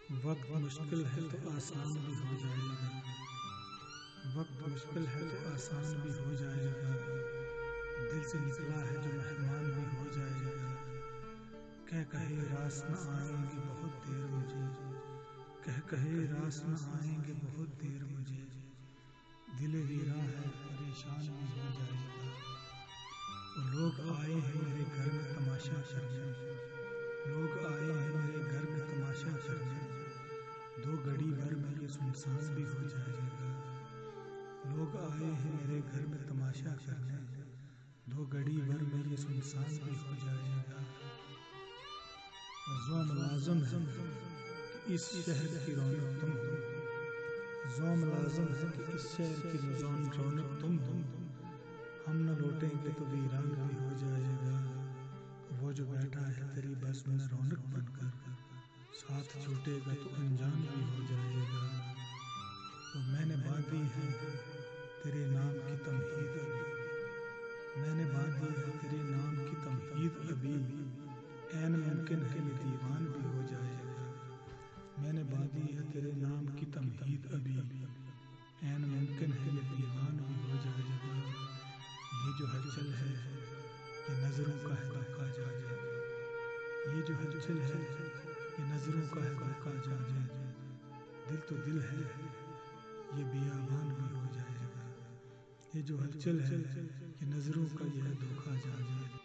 وقت مشکل ہے تو آسان بھی ہو جائے گا، وقت مشکل ہے تو آسان بھی ہو جائے گا، دل سے نکلا ہے جو مہمان بھی ہو جائے گا، کہے راس نہ آئیں گے بہت دیر مجھے، کہے راس نہ آئیں گے بہت دیر مجھے، دل ویراں ہے پریشان بھی ہو جائے گا، وہ لوگ آئے ہیں میرے گھر میں تماشا کرنے، لوگ آئے ہیں میرے گھر میں تماشا کرنے، دو گھڑی بھر میں یہ سنسان بھی ہو جائے گا، لوگ آئے ہیں میرے گھر میں تماشا کرنے، دو گھڑی بھر میں یہ سنسان بھی ہو جائے گا، زوم لازم ہے کہ اس شہر کی رونق تم ہو، زوم لازم ہے کہ اس شہر کی رونق تم ہو، ہم نہ لوٹیں گے تو ویران بھی ہو جائے گا، وہ جو بیٹھا ہے تیری بس میں رونق بن کر، ساتھ چھوٹے گا تو انجان بھی ہو جائے گا، تو میں نے باندھی ہے تیرے نام کی تمہید ابھی، میں نے باندھی ہے تیرے نام کی تمہید ابھی، عین ممکن ہے یہ دیوان بھی ہو جائے گا، میں نے باندھی ہے تیرے نام کی تمہید ابھی، عین ممکن ہے یہ دیوان بھی ہو جائے گا، یہ جو ہلچل ہے یہ نظروں کا ہے دھوکہ جانے، یہ جو ہلچل ہے یہ نظروں کا ہے دھوکہ جانے، دل تو دل ہے یہ بیابان بھی ہو جائے گا، یہ جو ہلچل ہے یہ نظروں کا یہ ہے دھوکہ جانے۔